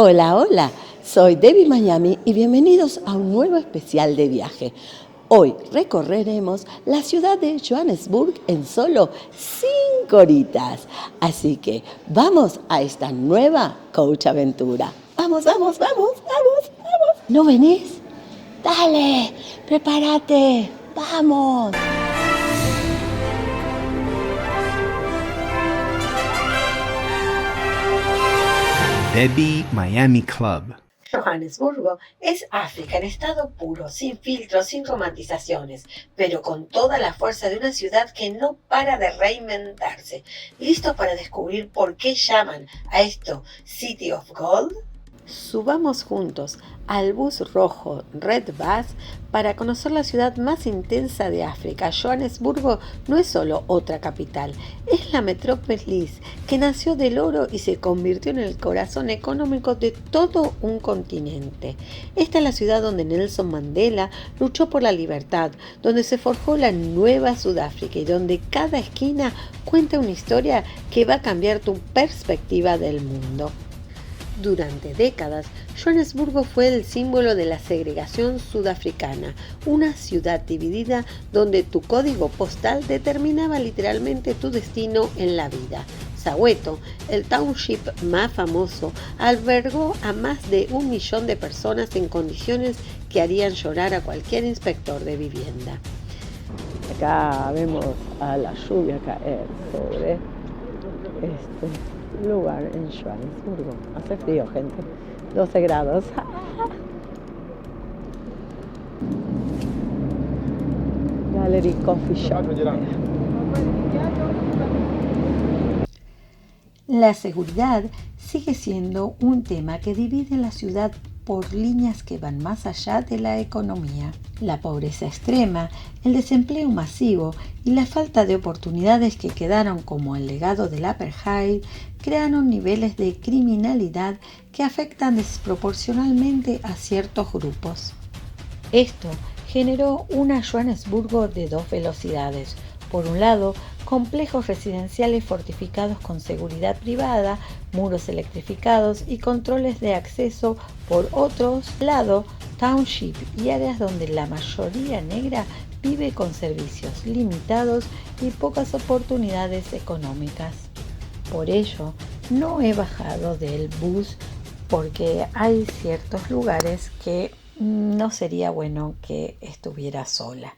Hola, hola, soy Debbie Miami y bienvenidos a un nuevo especial de viaje. Hoy recorreremos la ciudad de Johannesburg en solo 5 horitas. Así que vamos a esta nueva coach aventura. ¡Vamos, vamos, vamos, vamos, vamos! ¿No venís? ¡Dale! ¡Prepárate! ¡Vamos! Debbie Miami Club. Johannesburgo es África en estado puro, sin filtros, sin romantizaciones, pero con toda la fuerza de una ciudad que no para de reinventarse. ¿Listos para descubrir por qué llaman a esto City of Gold? Subamos juntos al bus rojo Red Bus para conocer la ciudad más intensa de África. Johannesburgo no es solo otra capital, es la metrópolis que nació del oro y se convirtió en el corazón económico de todo un continente. Esta es la ciudad donde Nelson Mandela luchó por la libertad, donde se forjó la nueva Sudáfrica y donde cada esquina cuenta una historia que va a cambiar tu perspectiva del mundo. Durante décadas, Johannesburgo fue el símbolo de la segregación sudafricana, una ciudad dividida donde tu código postal determinaba literalmente tu destino en la vida. Soweto, el township más famoso, albergó a más de 1 millón de personas en condiciones que harían llorar a cualquier inspector de vivienda. Acá vemos a la lluvia caer sobre lugar en Johannesburgo. Hace frío, gente. 12 grados. Gallery Coffee Shop. La seguridad sigue siendo un tema que divide la ciudad por líneas que van más allá de la economía. La pobreza extrema, el desempleo masivo y la falta de oportunidades que quedaron como el legado del apartheid crearon niveles de criminalidad que afectan desproporcionalmente a ciertos grupos. Esto generó una Johannesburgo de 2 velocidades. Por un lado, complejos residenciales fortificados con seguridad privada, muros electrificados y controles de acceso. Por otro lado, township y áreas donde la mayoría negra vive con servicios limitados y pocas oportunidades económicas. Por ello, no he bajado del bus porque hay ciertos lugares que no sería bueno que estuviera sola.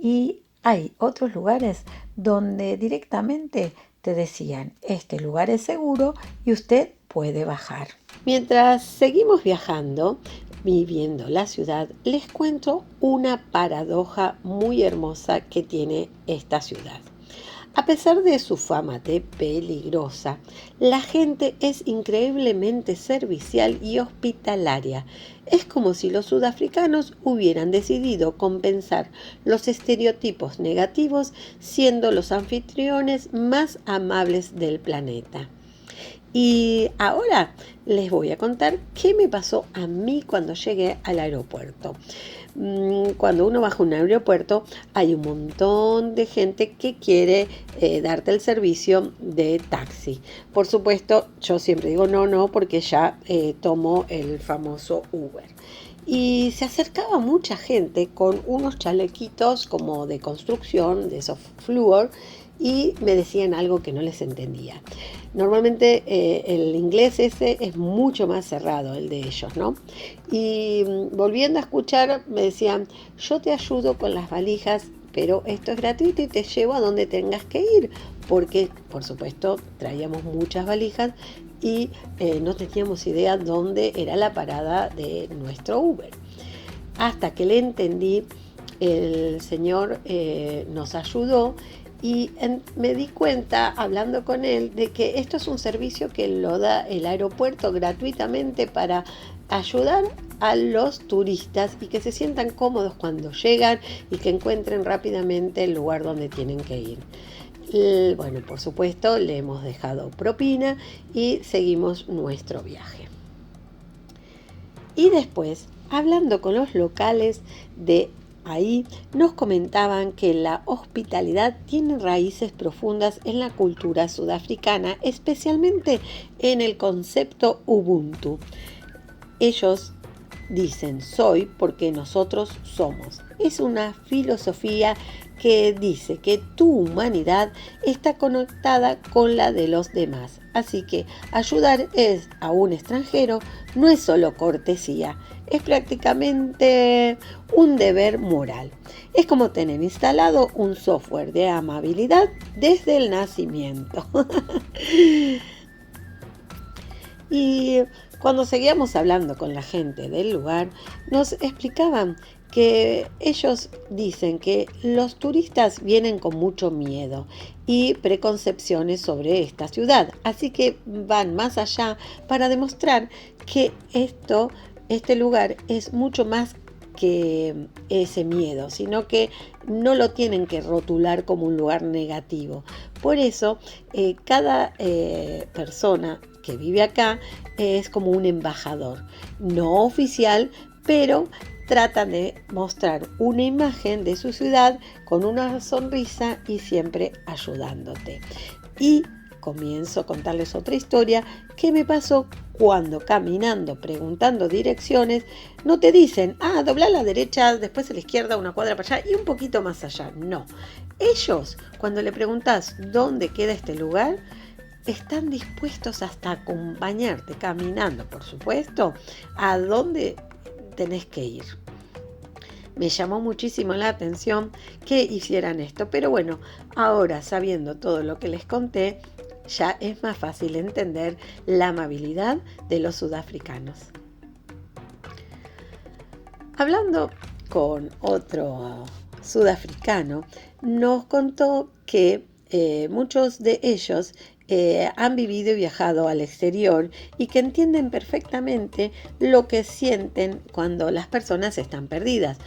Y hay otros lugares donde directamente te decían, este lugar es seguro y usted puede bajar. Mientras seguimos viajando y viendo la ciudad, les cuento una paradoja muy hermosa que tiene esta ciudad. A pesar de su fama de peligrosa, la gente es increíblemente servicial y hospitalaria. Es como si los sudafricanos hubieran decidido compensar los estereotipos negativos siendo los anfitriones más amables del planeta. Y ahora les voy a contar qué me pasó a mí cuando llegué al aeropuerto. Cuando uno baja a un aeropuerto hay un montón de gente que quiere darte el servicio de taxi. Por supuesto, yo siempre digo no, porque ya tomo el famoso Uber. Y se acercaba mucha gente con unos chalequitos como de construcción, de esos flúor, y me decían algo que no les entendía. Normalmente el inglés ese es mucho más cerrado, el de ellos, ¿no? Y volviendo a escuchar, me decían, yo te ayudo con las valijas, pero esto es gratuito y te llevo a donde tengas que ir, porque, por supuesto, traíamos muchas valijas y no teníamos idea dónde era la parada de nuestro Uber. Hasta que le entendí, el señor nos ayudó y me di cuenta, hablando con él, de que esto es un servicio que lo da el aeropuerto gratuitamente para ayudar a los turistas y que se sientan cómodos cuando llegan y que encuentren rápidamente el lugar donde tienen que ir. Bueno, por supuesto, le hemos dejado propina y seguimos nuestro viaje. Y después, hablando con los locales de Ahí nos comentaban que la hospitalidad tiene raíces profundas en la cultura sudafricana, especialmente en el concepto Ubuntu. Ellos dicen soy porque nosotros somos. Es una filosofía que dice que tu humanidad está conectada con la de los demás. Así que ayudar a un extranjero no es solo cortesía, es prácticamente un deber moral. Es como tener instalado un software de amabilidad desde el nacimiento. Y cuando seguíamos hablando con la gente del lugar, nos explicaban que ellos dicen que los turistas vienen con mucho miedo y preconcepciones sobre esta ciudad, así que van más allá para demostrar que este lugar es mucho más que ese miedo, sino que no lo tienen que rotular como un lugar negativo. Por eso, cada persona que vive acá es como un embajador, no oficial, pero tratan de mostrar una imagen de su ciudad con una sonrisa y siempre ayudándote. Y comienzo a contarles otra historia que me pasó cuando caminando, preguntando direcciones, no te dicen, dobla a la derecha, después a la izquierda, una cuadra para allá y un poquito más allá. No. Ellos, cuando le preguntas dónde queda este lugar, están dispuestos hasta acompañarte caminando, por supuesto, a dónde tenés que ir. Me llamó muchísimo la atención que hicieran esto, pero bueno, ahora sabiendo todo lo que les conté, ya es más fácil entender la amabilidad de los sudafricanos. Hablando con otro sudafricano, nos contó que muchos de ellos han vivido y viajado al exterior y que entienden perfectamente lo que sienten cuando las personas están perdidas,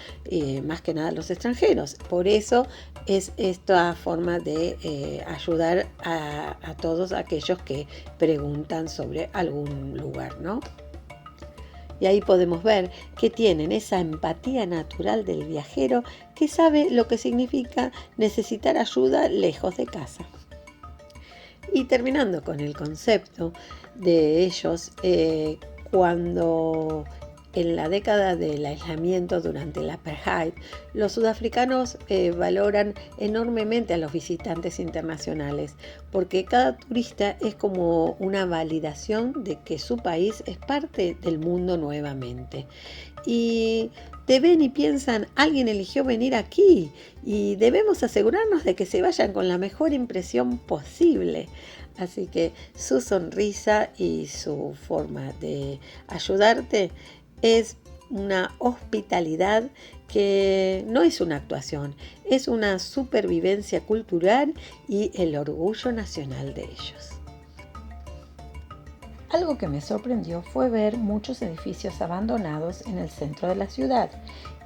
más que nada los extranjeros. Por eso es esta forma de ayudar a todos aquellos que preguntan sobre algún lugar, ¿no? Y ahí podemos ver que tienen esa empatía natural del viajero que sabe lo que significa necesitar ayuda lejos de casa. Y terminando con el concepto de ellos, cuando en la década del aislamiento durante el apartheid, los sudafricanos valoran enormemente a los visitantes internacionales, porque cada turista es como una validación de que su país es parte del mundo nuevamente. Y te ven y piensan, alguien eligió venir aquí y debemos asegurarnos de que se vayan con la mejor impresión posible. Así que su sonrisa y su forma de ayudarte es una hospitalidad que no es una actuación, es una supervivencia cultural y el orgullo nacional de ellos. Algo que me sorprendió fue ver muchos edificios abandonados en el centro de la ciudad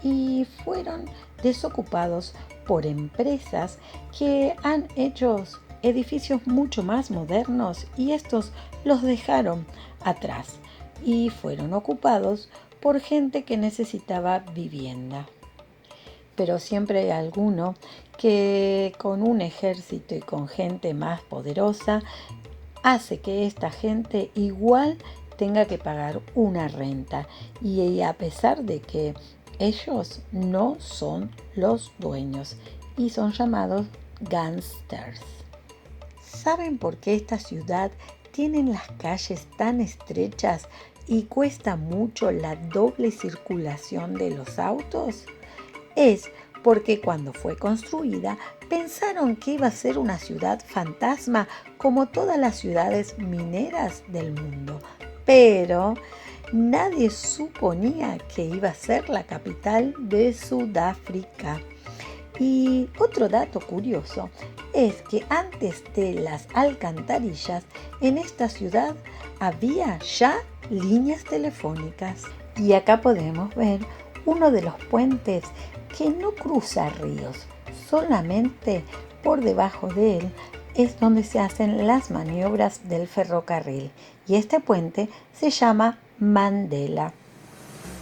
y fueron desocupados por empresas que han hecho edificios mucho más modernos y estos los dejaron atrás y fueron ocupados por gente que necesitaba vivienda. Pero siempre hay alguno que con un ejército y con gente más poderosa hace que esta gente igual tenga que pagar una renta y a pesar de que ellos no son los dueños y son llamados gangsters. ¿Saben por qué esta ciudad tiene las calles tan estrechas y cuesta mucho la doble circulación de los autos? Es porque cuando fue construida pensaron que iba a ser una ciudad fantasma como todas las ciudades mineras del mundo, pero nadie suponía que iba a ser la capital de Sudáfrica. Y otro dato curioso es que antes de las alcantarillas en esta ciudad había ya líneas telefónicas. Y acá podemos ver uno de los puentes que no cruza ríos, solamente por debajo de él es donde se hacen las maniobras del ferrocarril y este puente se llama Mandela.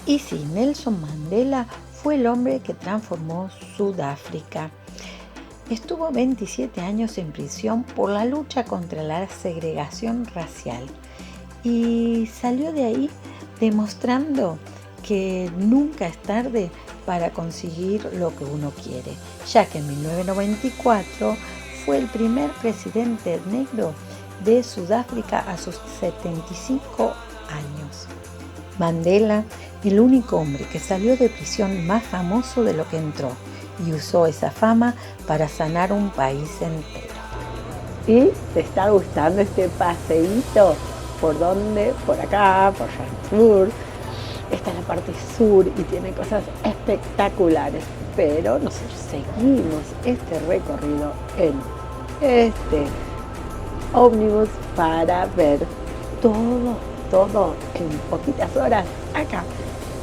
Y sí, Nelson Mandela fue el hombre que transformó Sudáfrica. Estuvo 27 años en prisión por la lucha contra la segregación racial y salió de ahí demostrando que nunca es tarde para conseguir lo que uno quiere, ya que en 1994 fue el primer presidente negro de Sudáfrica a sus 75 años. Mandela, el único hombre que salió de prisión más famoso de lo que entró, y usó esa fama para sanar un país entero. ¿Y te está gustando este paseíto? ¿Por dónde? Por acá, por Johannesburg. Esta es la parte sur y tiene cosas espectaculares, pero nosotros seguimos este recorrido en este ómnibus para ver todo en poquitas horas acá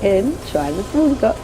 en Johannesburgo.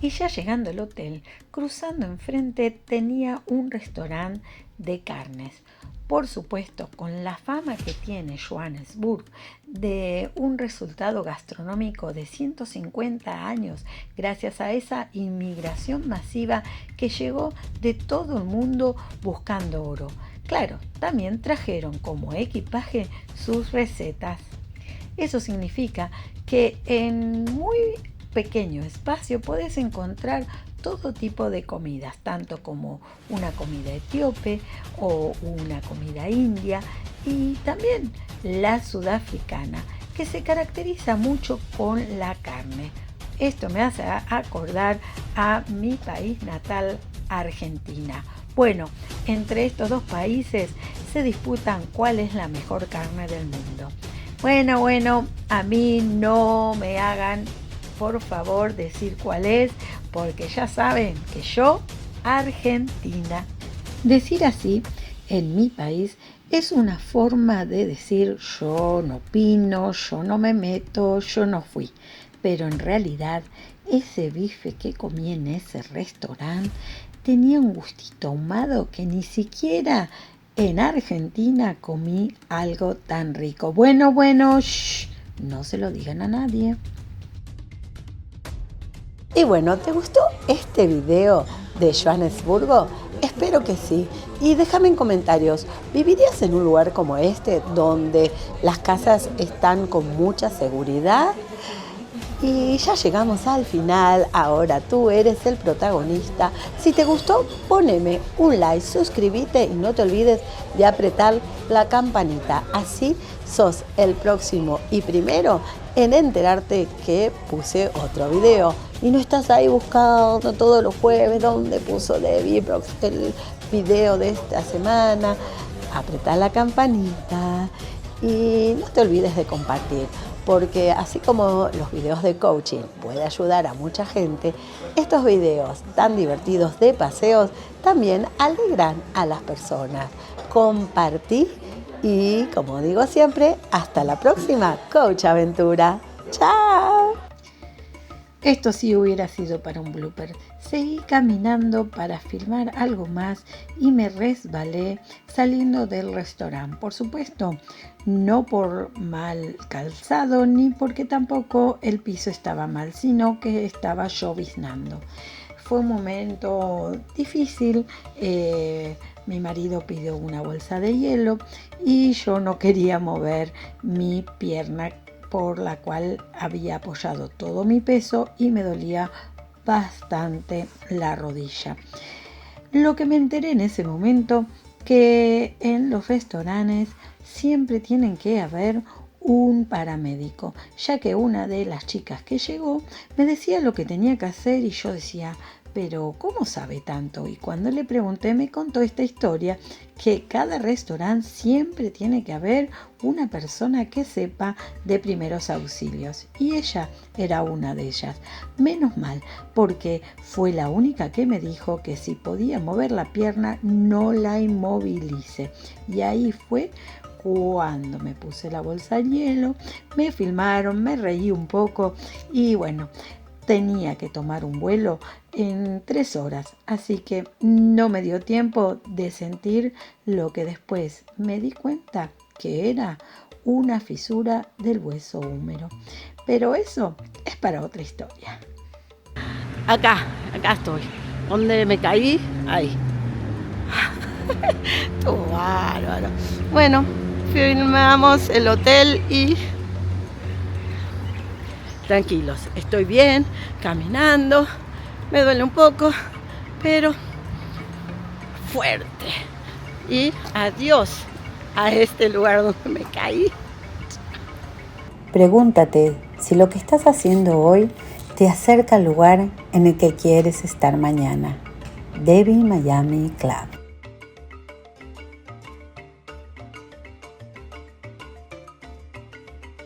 Y ya llegando al hotel, cruzando enfrente tenía un restaurante de carnes. Por supuesto, con la fama que tiene Johannesburg de un resultado gastronómico de 150 años, gracias a esa inmigración masiva que llegó de todo el mundo buscando oro. Claro, también trajeron como equipaje sus recetas. Eso significa que en muy pequeño espacio puedes encontrar todo tipo de comidas, tanto como una comida etíope o una comida india y también la sudafricana, que se caracteriza mucho con la carne. Esto me hace acordar a mi país natal, Argentina. Bueno, entre estos dos países se disputan cuál es la mejor carne del mundo. Bueno, a mí no me hagan por favor decir cuál es, porque ya saben que yo, Argentina. Decir así, en mi país, es una forma de decir yo no opino, yo no me meto, yo no fui. Pero en realidad, ese bife que comí en ese restaurante tenía un gustito ahumado que ni siquiera en Argentina comí algo tan rico. Bueno, shh, no se lo digan a nadie. Y bueno, ¿te gustó este video de Johannesburgo? Espero que sí. Y déjame en comentarios, ¿vivirías en un lugar como este donde las casas están con mucha seguridad? Y ya llegamos al final, ahora tú eres el protagonista. Si te gustó, poneme un like, suscríbete y no te olvides de apretar la campanita. Así sos el próximo y primero en enterarte que puse otro video. Y no estás ahí buscando todos los jueves dónde puso Debbie el video de esta semana. Apretá la campanita y no te olvides de compartir. porque así como los videos de coaching puede ayudar a mucha gente, estos videos tan divertidos de paseos también alegran a las personas. Compartí y, como digo siempre, hasta la próxima Coach Aventura. ¡Chao! Esto sí hubiera sido para un blooper. Seguí caminando para filmar algo más y me resbalé saliendo del restaurante. Por supuesto, no por mal calzado ni porque tampoco el piso estaba mal, sino que estaba lloviznando. Fue un momento difícil. Mi marido pidió una bolsa de hielo y yo no quería mover mi pierna por la cual había apoyado todo mi peso y me dolía bastante la rodilla. Lo que me enteré en ese momento, que en los restaurantes siempre tienen que haber un paramédico, ya que una de las chicas que llegó me decía lo que tenía que hacer y yo decía, pero ¿cómo sabe tanto? Y cuando le pregunté me contó esta historia, que cada restaurante siempre tiene que haber una persona que sepa de primeros auxilios. Y ella era una de ellas. Menos mal, porque fue la única que me dijo que si podía mover la pierna no la inmovilice. Y ahí fue cuando me puse la bolsa de hielo, me filmaron, me reí un poco y bueno, tenía que tomar un vuelo en 3 horas, así que no me dio tiempo de sentir lo que después me di cuenta que era una fisura del hueso húmero. Pero eso es para otra historia. Acá estoy. ¿Dónde me caí? Ahí. Estuvo bárbaro. Bueno, filmamos el hotel y tranquilos, estoy bien, caminando, me duele un poco, pero fuerte. Y adiós a este lugar donde me caí. Pregúntate si lo que estás haciendo hoy te acerca al lugar en el que quieres estar mañana. Debbie Miami Club.